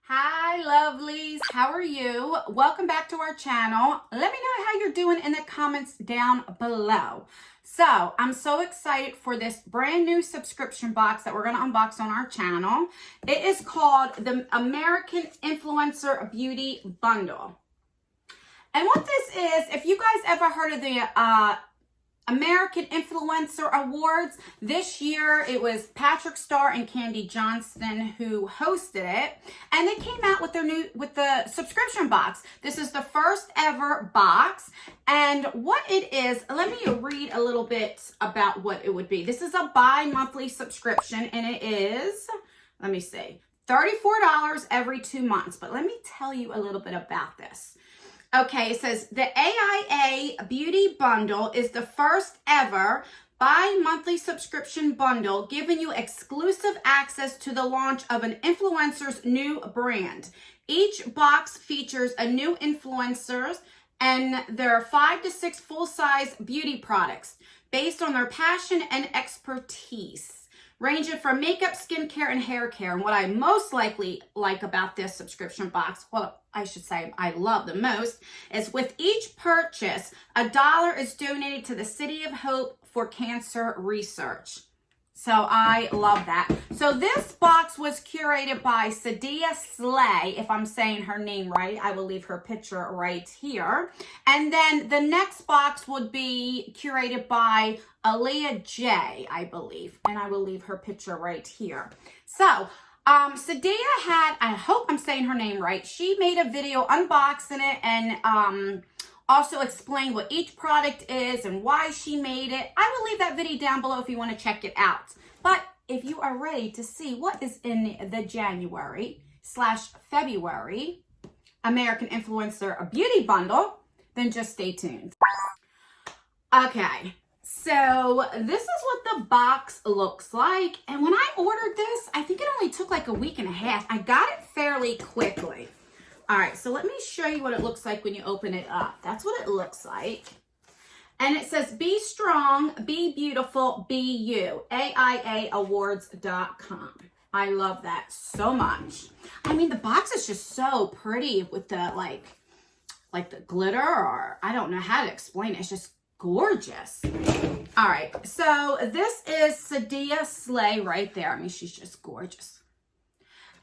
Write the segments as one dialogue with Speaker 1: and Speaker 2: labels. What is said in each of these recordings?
Speaker 1: Hi lovelies, how are you? Welcome back to our channel. Let me know how you're doing in the comments down below. So I'm so excited for this brand new subscription box that we're going to unbox on our channel. It is called the American Influencer Beauty Bundle. And what this is, if you guys ever heard of the American Influencer Awards, this year it was Patrick Starr and Candy Johnston who hosted it, and they came out with the subscription box. This is the first ever box, and what it is, let me read a little bit about what it would be. This is a bi-monthly subscription, and it is, let me see, $34 every 2 months. But let me tell you a little bit about this. Okay, it says the AIA Beauty Bundle is the first ever bi-monthly subscription bundle giving you exclusive access to the launch of an influencer's new brand. Each box features a new influencer, and there are 5 to 6 full-size beauty products based on their passion and expertise, ranging from makeup, skincare, and hair care. And what I most likely like about this subscription box, well, I should say I love the most, is with each purchase, $1 is donated to the City of Hope for cancer research. So I love that. So this box was curated by SADIA SLAYY. If I'm saying her name right, I will leave her picture right here. And then the next box would be curated by AALIYAH Jay, I believe. And I will leave her picture right here. So SADIA had, I hope I'm saying her name right, she made a video unboxing it and also explained what each product is and why she made it. I will leave that video down below if you want to check it out. But if you are ready to see what is in the January/February American Influencer Beauty Bundle, then just stay tuned. Okay. So this is what the box looks like. And when I ordered this, I think it only took like a week and a half. I got it fairly quickly. All right, so let me show you what it looks like when you open it up. That's what it looks like. And it says, be strong, be beautiful, be you. AIAawards.com. I love that so much. I mean, the box is just so pretty with the like the glitter, or I don't know how to explain it. It's just gorgeous. All right, so this is SADIA SLAYY right there. I mean, she's just gorgeous.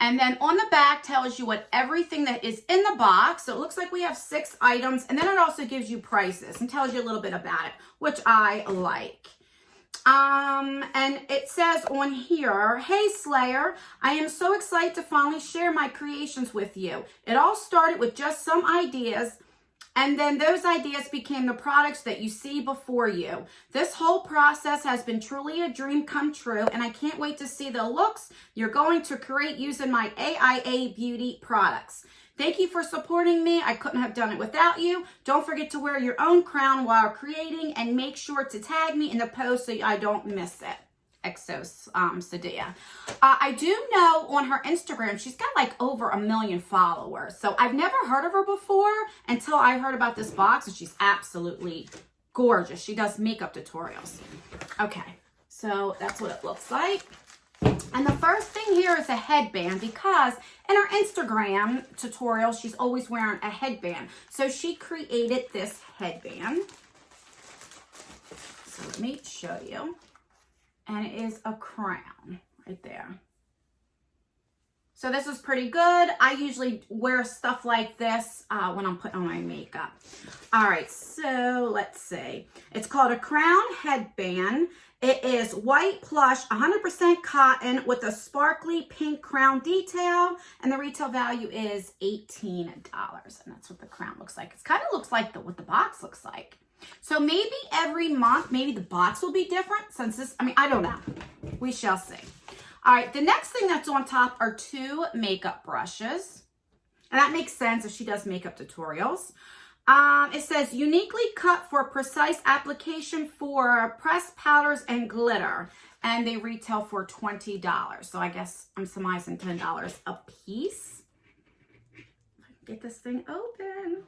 Speaker 1: And then on the back tells you what everything that is in the box. So it looks like we have 6 items, and then it also gives you prices and tells you a little bit about it, which I like. And it says on here, hey Slayer, I am so excited to finally share my creations with you. It all started with just some ideas, and then those ideas became the products that you see before you. This whole process has been truly a dream come true, and I can't wait to see the looks you're going to create using my AIA beauty products. Thank you for supporting me. I couldn't have done it without you. Don't forget to wear your own crown while creating, and make sure to tag me in the post so I don't miss it. Exos SADIA. I do know on her Instagram, she's got like over 1 million followers. So I've never heard of her before until I heard about this box, and she's absolutely gorgeous. She does makeup tutorials. Okay, so that's what it looks like. And the first thing here is a headband, because in her Instagram tutorial, she's always wearing a headband. So she created this headband. So let me show you. And it is a crown right there. So this is pretty good. I usually wear stuff like this when I'm putting on my makeup. All right, so let's see. It's called a crown headband. It is white plush, 100% cotton with a sparkly pink crown detail. And the retail value is $18. And that's what the crown looks like. It kind of looks like what the box looks like. So maybe every month, maybe the box will be different since this, I mean, I don't know. We shall see. All right, the next thing that's on top are 2 makeup brushes. And that makes sense if she does makeup tutorials. It says uniquely cut for precise application for pressed powders and glitter. And they retail for $20. So I guess I'm surmising $10 a piece. Get this thing open.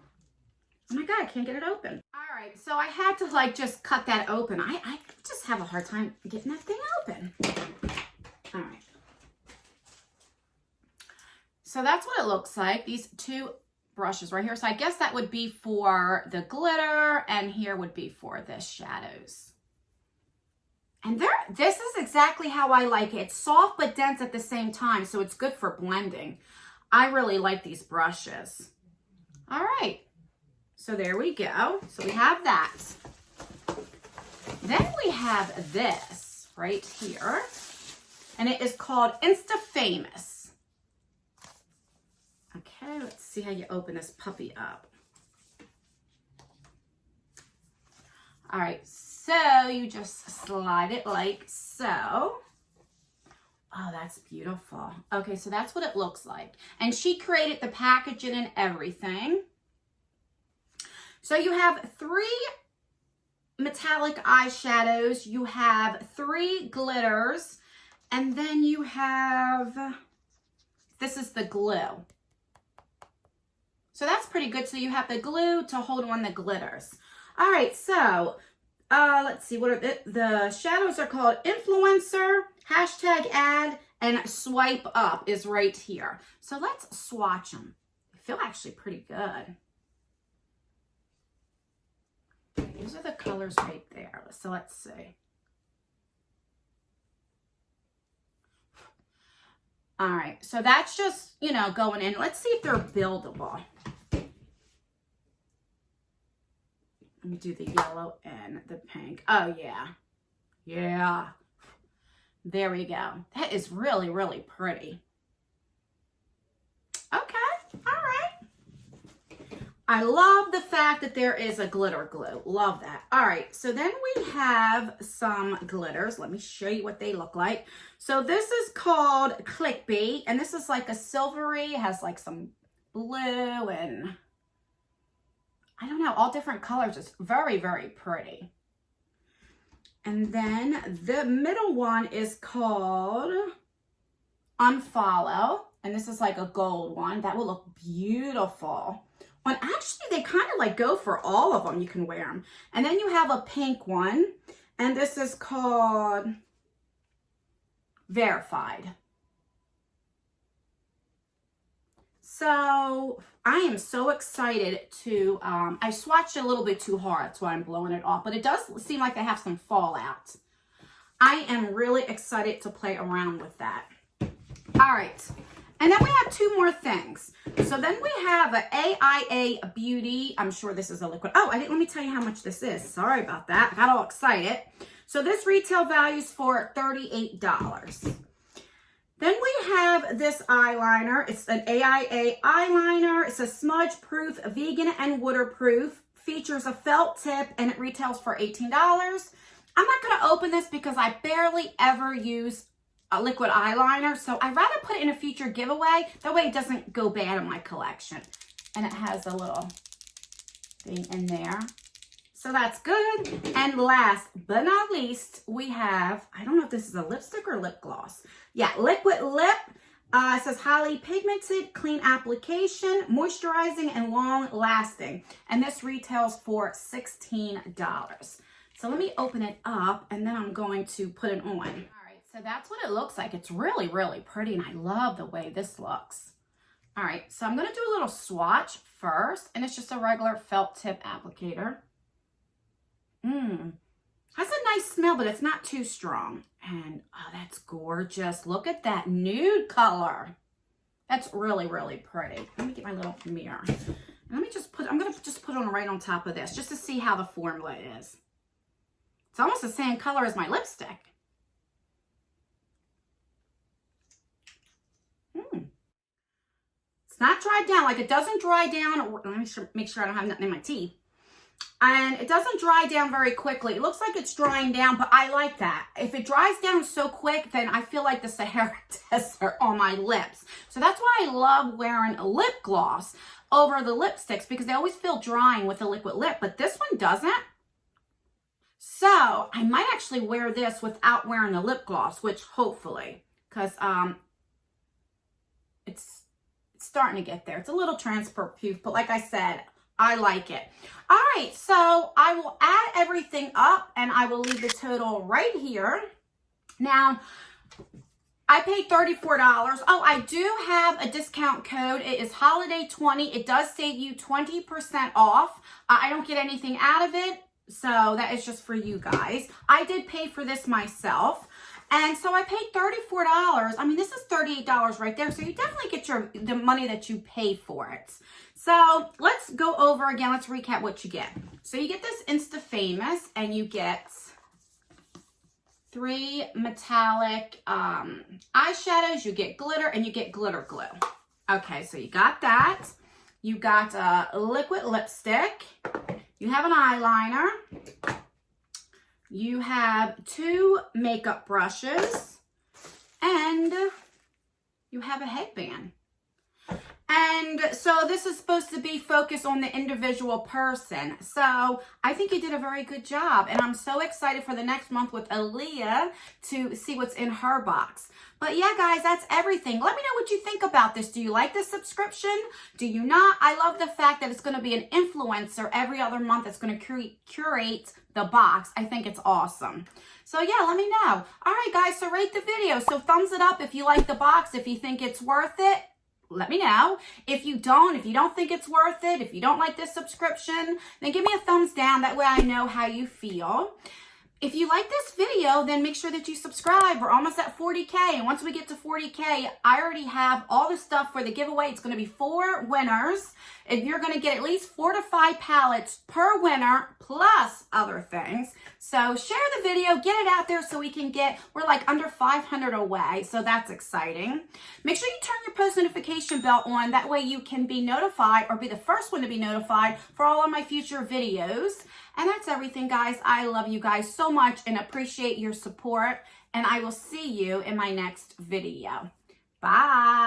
Speaker 1: Oh my God, I can't get it open. All right, so I had to like just cut that open. I just have a hard time getting that thing open. All right. So that's what it looks like, these two brushes right here. So I guess that would be for the glitter, and here would be for the shadows. And this is exactly how I like it. It's soft but dense at the same time, so it's good for blending. I really like these brushes. All right, so there we go. So we have that. Then we have this right here, and it is called Insta Famous. Okay, let's see how you open this puppy up. All right, so you just slide it like so. Oh, that's beautiful. Okay, so that's what it looks like. And she created the packaging and everything. So you have 3 metallic eyeshadows, you have 3 glitters, and then you have, this is the glue. So that's pretty good. So you have the glue to hold on the glitters. All right, so let's see, what are the shadows are called Influencer, #ad, and Swipe Up is right here. So let's swatch them. They feel actually pretty good. These are the colors right there. So let's see. All right, so that's just, you know, going in. Let's see if they're buildable. Let me do the yellow and the pink. Oh, yeah. Yeah. There we go. That is really, really pretty. Okay. All right. I love the fact that there is a glitter glue. Love that. All right. So then we have some glitters. Let me show you what they look like. So this is called Clickbait. And this is like a silvery. It has like some blue and I don't know, all different colors. It's very, very pretty. And then the middle one is called Unfollow. And this is like a gold one. That will look beautiful. And actually, they kind of like go for all of them. You can wear them. And then you have a pink one. And this is called Verified. So I am so excited to, I swatched it a little bit too hard. That's why I'm blowing it off. But it does seem like they have some fallout. I am really excited to play around with that. All right. And then we have 2 more things. So then we have an AIA Beauty. I'm sure this is a liquid. Oh, let me tell you how much this is. Sorry about that. I got all excited. So this retail values for $38. Then we have this eyeliner. It's an AIA eyeliner. It's a smudge-proof, vegan, and waterproof. Features a felt tip, and it retails for $18. I'm not going to open this because I barely ever use a liquid eyeliner, so I'd rather put it in a future giveaway. That way it doesn't go bad in my collection. And it has a little thing in there. So that's good. And last but not least, we have, I don't know if this is a lipstick or lip gloss. Yeah, liquid lip. It says highly pigmented, clean application, moisturizing, and long lasting. And this retails for $16. So let me open it up and then I'm going to put it on. All right, so that's what it looks like. It's really, really pretty and I love the way this looks. All right, so I'm going to do a little swatch first, and it's just a regular felt tip applicator. Has a nice smell, but it's not too strong. And oh, that's gorgeous. Look at that nude color. That's really, really pretty. Let me get my little mirror. And let me just put, I'm going to just put on right on top of this just to see how the formula is. It's almost the same color as my lipstick. It's not dried down. Like, it doesn't dry down. Let me make sure I don't have nothing in my teeth. And it doesn't dry down very quickly. It looks like it's drying down, but I like that. If it dries down so quick, then I feel like the Sahara Desert on my lips. So that's why I love wearing a lip gloss over the lipsticks, because they always feel drying with a liquid lip, but this one doesn't. So I might actually wear this without wearing the lip gloss, which hopefully, because it's starting to get there. It's a little transfer proof, but like I said, I like it. All right, so I will add everything up and I will leave the total right here. Now, I paid $34. Oh, I do have a discount code. It is holiday20. It does save you 20% off. I don't get anything out of it, so that is just for you guys. I did pay for this myself. And so I paid $34. I mean, this is $38 right there. So you definitely get the money that you pay for it. So let's go over again. Let's recap what you get. So you get this Insta Famous, and you get 3 metallic eyeshadows. You get glitter, and you get glitter glue. Okay, so you got that. You got a liquid lipstick. You have an eyeliner. You have 2 makeup brushes, and you have a headband. And so this is supposed to be focused on the individual person. So I think you did a very good job. And I'm so excited for the next month with AALIYAH to see what's in her box. But yeah, guys, that's everything. Let me know what you think about this. Do you like this subscription? Do you not? I love the fact that it's going to be an influencer every other month that's going to curate the box. I think it's awesome. So yeah, let me know. All right, guys, so rate the video. So thumbs it up if you like the box, if you think it's worth it. Let me know. If you don't think it's worth it, if you don't like this subscription, then give me a thumbs down. That way I know how you feel. If you like this video, then make sure that you subscribe. We're almost at 40K. And once we get to 40K, I already have all the stuff for the giveaway. It's going to be 4 winners. And you're going to get at least 4 to 5 palettes per winner, plus other things. So share the video, get it out there so we can we're like under 500 away. So that's exciting. Make sure you turn your post notification bell on. That way you can be notified or be the first one to be notified for all of my future videos. And that's everything, guys. I love you guys so much and appreciate your support. And I will see you in my next video. Bye.